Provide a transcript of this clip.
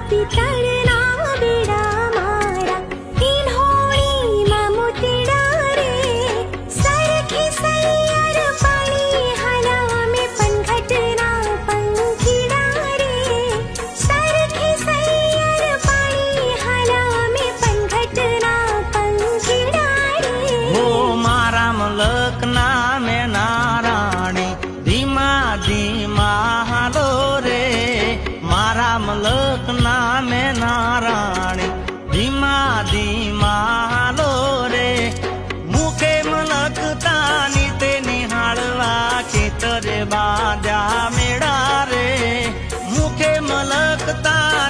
પિતળના બેડા મારા ઈન્હોણીમાં મોતીડા રે સરખી સૈયર પાણી હલામે પનઘટના પંખીડા રે સરખી સૈયર પાણી હલામે પનઘટના પંખીડા રે હો મારા મલકના મેં નારાણી ધીમા ધીમા હાલો રે મારા મલકના મેં નારાણી ધીમા ધીમા હાલો રે મુખે મલકતાની તે નિહાળવા ખેતરે બાંધ્યા મેળા રે મુખે મલકતા